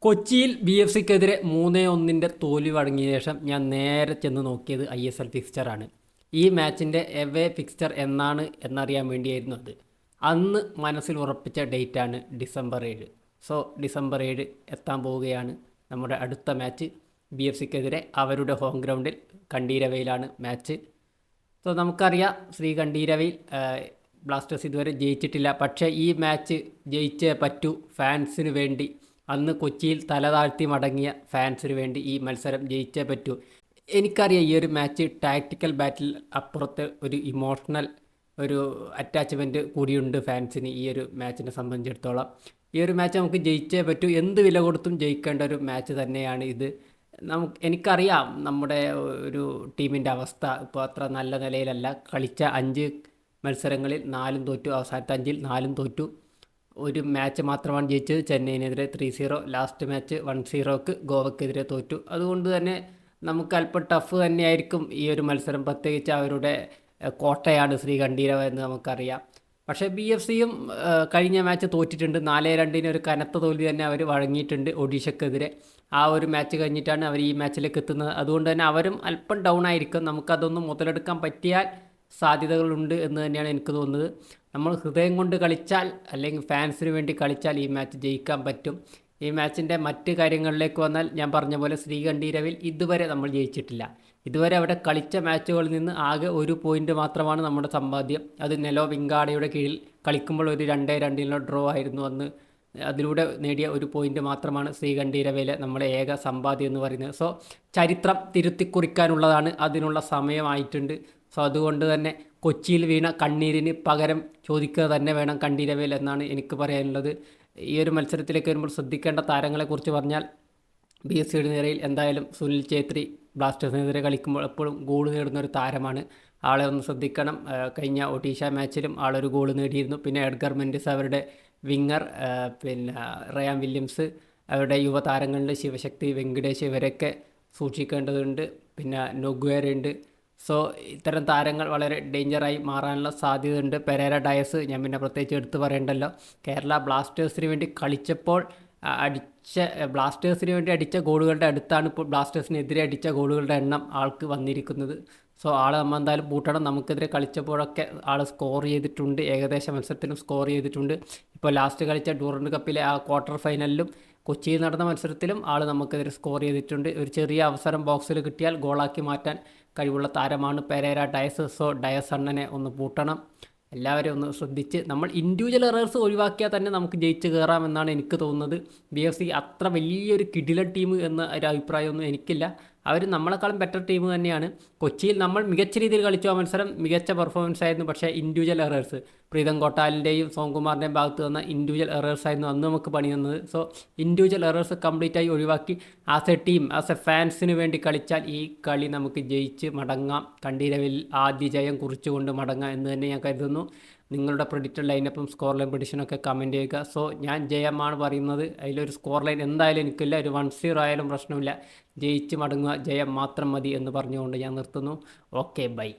കൊച്ചിയിൽ BFCക്കെതിരെ 3-1 തോൽവി വഴങ്ങിയ ശേഷം ഞാൻ നേരെ ചെന്ന് നോക്കിയത് ISL ഫിക്സ്ചറാണ്. ഈ മാച്ചിൻ്റെ എവേ ഫിക്സ്ചർ എന്നാണ് എന്നറിയാൻ വേണ്ടിയായിരുന്നു അത്. അന്ന് മനസ്സിൽ ഉറപ്പിച്ച ഡേറ്റാണ് ഡിസംബർ 7. സോ ഡിസംബർ 7 എത്താൻ പോവുകയാണ്. നമ്മുടെ അടുത്ത മാച്ച് BFCക്കെതിരെ അവരുടെ ഹോം ഗ്രൗണ്ടിൽ കണ്ടീരവയിലാണ് മാച്ച്. സോ നമുക്കറിയാം കണ്ടീരവയിൽ ബ്ലാസ്റ്റേഴ്സ് ഇതുവരെ ജയിച്ചിട്ടില്ല. പക്ഷേ ഈ മാച്ച് ജയിച്ചേ പറ്റൂ ഫാൻസിന് വേണ്ടി. അന്ന് കൊച്ചിയിൽ തലതാഴ്ത്തി മടങ്ങിയ ഫാൻസിന് വേണ്ടി ഈ മത്സരം ജയിച്ചേ പറ്റൂ. എനിക്കറിയാം ഈ ഒരു മാച്ച് ടാക്റ്റിക്കൽ ബാറ്റിൽ അപ്പുറത്ത് ഒരു ഇമോഷണൽ ഒരു അറ്റാച്ച്മെൻറ്റ് കൂടിയുണ്ട് ഫാൻസിന് ഈ ഒരു മാച്ചിനെ സംബന്ധിച്ചിടത്തോളം. ഈ ഒരു മാച്ച് നമുക്ക് ജയിച്ചേ പറ്റൂ, എന്ത് വില കൊടുത്തും ജയിക്കേണ്ട ഒരു മാച്ച് തന്നെയാണ് ഇത്. എനിക്കറിയാം നമ്മുടെ ഒരു ടീമിൻ്റെ അവസ്ഥ ഇപ്പോൾ അത്ര നല്ല നിലയിലല്ല. കളിച്ച 5 മത്സരങ്ങളിൽ 4 തോറ്റു, അവസാനത്തെ 5-ൽ 4 തോറ്റു. ഒരു മാച്ച് മാത്രമാണ് ജയിച്ചത്, ചെന്നൈയിനെതിരെ 3-0. ലാസ്റ്റ് മാച്ച് 1-0ക്ക് ഗോവയ്ക്കെതിരെ തോറ്റു. അതുകൊണ്ട് തന്നെ നമുക്ക് അല്പം ടഫ് തന്നെയായിരിക്കും ഈ ഒരു മത്സരം. പ്രത്യേകിച്ച് അവരുടെ കോട്ടയാണ് ശ്രീകണ്ഠീരവ എന്ന് നമുക്കറിയാം. പക്ഷേ BFCയും കഴിഞ്ഞ മാച്ച് തോറ്റിട്ടുണ്ട്. 4-2 ഒരു കനത്ത തോൽവി തന്നെ അവർ വഴങ്ങിയിട്ടുണ്ട് ഒഡീഷയ്ക്കെതിരെ. ആ ഒരു മാച്ച് കഴിഞ്ഞിട്ടാണ് അവർ ഈ മാച്ചിലേക്ക് എത്തുന്നത്. അതുകൊണ്ട് തന്നെ അവരും അല്പം ഡൗൺ ആയിരിക്കും. നമുക്കതൊന്നും മുതലെടുക്കാൻ പറ്റിയാൽ സാധ്യതകളുണ്ട് എന്ന് തന്നെയാണ് എനിക്ക് തോന്നുന്നത്. നമ്മൾ ഹൃദയം കൊണ്ട് കളിച്ചാൽ അല്ലെങ്കിൽ ഫാൻസിന് വേണ്ടി കളിച്ചാൽ ഈ മാച്ച് ജയിക്കാൻ പറ്റും. ഈ മാച്ചിൻ്റെ മറ്റ് കാര്യങ്ങളിലേക്ക് വന്നാൽ ഞാൻ പറഞ്ഞ പോലെ ശ്രീകണ്ഠീരവിൽ ഇതുവരെ നമ്മൾ ജയിച്ചിട്ടില്ല. ഇതുവരെ അവിടെ കളിച്ച മാച്ചുകളിൽ നിന്ന് ആകെ 1 പോയിൻ്റ് മാത്രമാണ് നമ്മുടെ സമ്പാദ്യം. അത് നെലോ വിങ്കാടയുടെ കീഴിൽ കളിക്കുമ്പോൾ ഒരു 2-2 ഡ്രോ ആയിരുന്നു അന്ന്. അതിലൂടെ നേടിയ 1 പോയിൻ്റ് മാത്രമാണ് ശ്രീകണ്ഠീരവയിലെ നമ്മുടെ ഏക സമ്പാദ്യം എന്ന് പറയുന്നത്. സോ ചരിത്രം തിരുത്തിക്കുറിക്കാനുള്ളതാണ്, അതിനുള്ള സമയമായിട്ടുണ്ട്. സോ അതുകൊണ്ട് തന്നെ കൊച്ചിയിൽ വീണ കണ്ണീരിന് പകരം ചോദിക്കുക തന്നെ വേണം കണ്ടീരവയിൽ എന്നാണ് എനിക്ക് പറയാനുള്ളത്. ഈ ഒരു മത്സരത്തിലേക്ക് വരുമ്പോൾ ശ്രദ്ധിക്കേണ്ട താരങ്ങളെക്കുറിച്ച് പറഞ്ഞാൽ BFCയുടെ നിരയിൽ എന്തായാലും സുനിൽ ഛേത്രി ബ്ലാസ്റ്റേഴ്സിനെതിരെ കളിക്കുമ്പോൾ എപ്പോഴും ഗോൾ നേടുന്ന ഒരു താരമാണ്. ആളെ ഒന്ന് ശ്രദ്ധിക്കണം. കഴിഞ്ഞ ഒഡീഷ മാച്ചിലും ആളൊരു ഗോൾ നേടിയിരുന്നു. പിന്നെ എഡ്ഗർ മെൻഡിസ് അവരുടെ വിങ്ങർ, പിന്നെ റയാൻ വില്യംസ്, അവരുടെ യുവതാരങ്ങളിൽ ശിവശക്തി, വെങ്കടേഷ്, ഇവരൊക്കെ സൂക്ഷിക്കേണ്ടതുണ്ട്. പിന്നെ നൊഗ്വേരയുണ്ട്. സോ ഇത്തരം താരങ്ങൾ വളരെ ഡേഞ്ചറായി മാറാനുള്ള സാധ്യതയുണ്ട്. പെരേര ഡയസ് ഞാൻ പിന്നെ പ്രത്യേകിച്ച് എടുത്ത് പറയണ്ടല്ലോ. കേരള ബ്ലാസ്റ്റേഴ്സിന് വേണ്ടി കളിച്ചപ്പോൾ ബ്ലാസ്റ്റേഴ്സിന് വേണ്ടി അടിച്ച ഗോളുകളുടെ അടുത്താണ് ഇപ്പോൾ ബ്ലാസ്റ്റേഴ്സിനെതിരെ അടിച്ച ഗോളുകളുടെ എണ്ണം ആൾക്ക് വന്നിരിക്കുന്നത്. സോ ആൾ നമ്മൾ എന്തായാലും പൂട്ടണം. നമുക്കെതിരെ കളിച്ചപ്പോഴൊക്കെ ആൾ സ്കോർ ചെയ്തിട്ടുണ്ട്, ഏകദേശ മത്സരത്തിലും സ്കോർ ചെയ്തിട്ടുണ്ട്. ഇപ്പോൾ ലാസ്റ്റ് കളിച്ച ഡൂറൻഡ് കപ്പിലെ ആ ക്വാർട്ടർ ഫൈനലിലും കൊച്ചിയിൽ നടന്ന മത്സരത്തിലും ആൾ നമുക്കെതിരെ സ്കോർ ചെയ്തിട്ടുണ്ട്. ഒരു ചെറിയ അവസരം ബോക്സിൽ കിട്ടിയാൽ ഗോളാക്കി മാറ്റാൻ കഴിവുള്ള താരമാണ് പെരേര ഡയസ്. സോ ഡയസ് അണ്ണനെ ഒന്ന് പൂട്ടണം. എല്ലാവരെയും ഒന്ന് ശ്രദ്ധിച്ച് നമ്മൾ ഇൻഡിവിജ്വൽ എറേഴ്സ് ഒഴിവാക്കിയാൽ തന്നെ നമുക്ക് ജയിച്ച് കയറാമെന്നാണ് എനിക്ക് തോന്നുന്നത്. BFC അത്ര വലിയൊരു കിടില ടീം എന്ന ഒരു അഭിപ്രായമൊന്നും എനിക്കില്ല. അവർ നമ്മളെക്കാളും ബെറ്റർ ടീം തന്നെയാണ്. കൊച്ചിയിൽ നമ്മൾ മികച്ച രീതിയിൽ കളിച്ചു, ആ മത്സരം മികച്ച പെർഫോമൻസ് ആയിരുന്നു. പക്ഷേ ഇൻഡിവിജ്വൽ എറേഴ്സ് പ്രീതം കോട്ടാലിൻ്റെയും സോംകുമാറിൻ്റെയും ഭാഗത്ത് വന്ന ഇൻഡിവിജ്വൽ എറേഴ്സ് ആയിരുന്നു അന്ന് നമുക്ക് പണി തന്നത്. സോ ഇൻഡിവിജ്വൽ എറേഴ്സ് കംപ്ലീറ്റ് ആയി ഒഴിവാക്കി as a team, as a ഫാൻസിന് വേണ്ടി കളിച്ചാൽ ഈ കളി നമുക്ക് ജയിച്ച് മടങ്ങാം. കണ്ടീരവിൽ ആദ്യ ജയം കുറിച്ചുകൊണ്ട് മടങ്ങാം എന്ന് തന്നെ ഞാൻ കരുതുന്നു. നിങ്ങളുടെ പ്രെഡിക്റ്റഡ് ലൈനപ്പും സ്കോർ ലൈൻ പ്രെഡിക്ഷനൊക്കെ കമൻറ്റ് ചെയ്യുക. സോ ഞാൻ ജയമാണ് പറയുന്നത്. അതിലൊരു സ്കോർ ലൈൻ എന്തായാലും എനിക്കില്ല. ഒരു 1-0 ആയാലും പ്രശ്നമില്ല. ജയിച്ച് മടങ്ങുക, ജയം മാത്രം മതി എന്ന് പറഞ്ഞുകൊണ്ട് ഞാൻ നിർത്തുന്നു. Okay, by.